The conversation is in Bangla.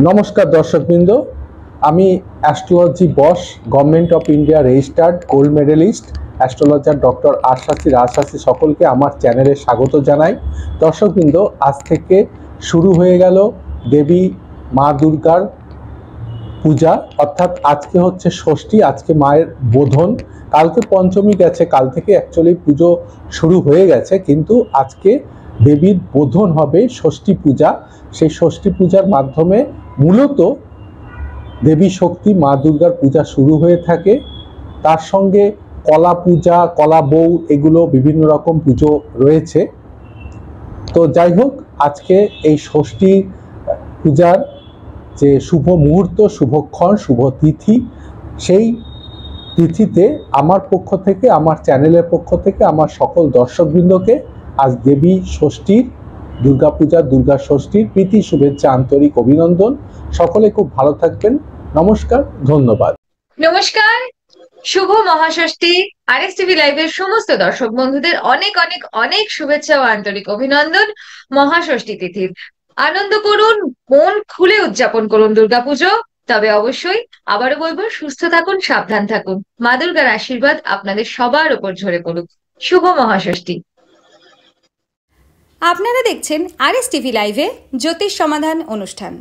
নমস্কার দর্শকবৃন্দ, আমি astrology boss, government of India registered gold medalist astrologer doctor আশাসী রাজশাসী সকলকে আমার চ্যানেলে স্বাগত জানাই। দর্শকবৃন্দ, আজ থেকে শুরু হয়ে গেল দেবী মা দুর্গার পূজা, অর্থাৎ আজকে হচ্ছে ষষ্ঠী, আজকে মায়ের বোধন, কালকে পঞ্চমী গেছে, কাল থেকে অ্যাকচুয়ালি পুজো শুরু হয়ে গেছে, কিন্তু আজকে দেবীর বোধন হবে, ষষ্ঠী পূজা। সেই ষষ্ঠী পূজার মাধ্যমে মূলত দেবী শক্তি মা দুর্গার পূজা শুরু হয়ে থাকে। তার সঙ্গে কলা পূজা, কলা বউ, এগুলো বিভিন্ন রকম পুজো রয়েছে। তো যাই হোক, আজকে এই ষষ্ঠী পূজার যে শুভ মুহূর্ত, শুভক্ষণ, শুভ তিথি, সেই তিথিতে আমার পক্ষ থেকে, আমার চ্যানেলের পক্ষ থেকে আমার সকল দর্শকবৃন্দকে আজ দেবী ষষ্ঠীর, দুর্গাপূজা, দুর্গা ষষ্ঠীর প্রীতি শুভেচ্ছা, আন্তরিক অভিনন্দন। সকলে খুব ভালো থাকবেন। নমস্কার, ধন্যবাদ। নমস্কার, শুভ মহাষষ্ঠী। আরএস টিভি লাইভের সমস্ত দর্শক বন্ধুদের অনেক অনেক অনেক শুভেচ্ছা ও আন্তরিক অভিনন্দন। মহাষষ্ঠী তিথির আনন্দ করুন, মন খুলে উদযাপন করুন দুর্গাপুজো। তবে অবশ্যই আবারও বলবো, সুস্থ থাকুন, সাবধান থাকুন। মা দুর্গার আশীর্বাদ আপনাদের সবার উপর ঝরে পড়ুক। শুভ মহাষষ্ঠী। আপনারা দেখছেন আরএস টিভি লাইভে জ্যোতিষ সমাধান অনুষ্ঠান।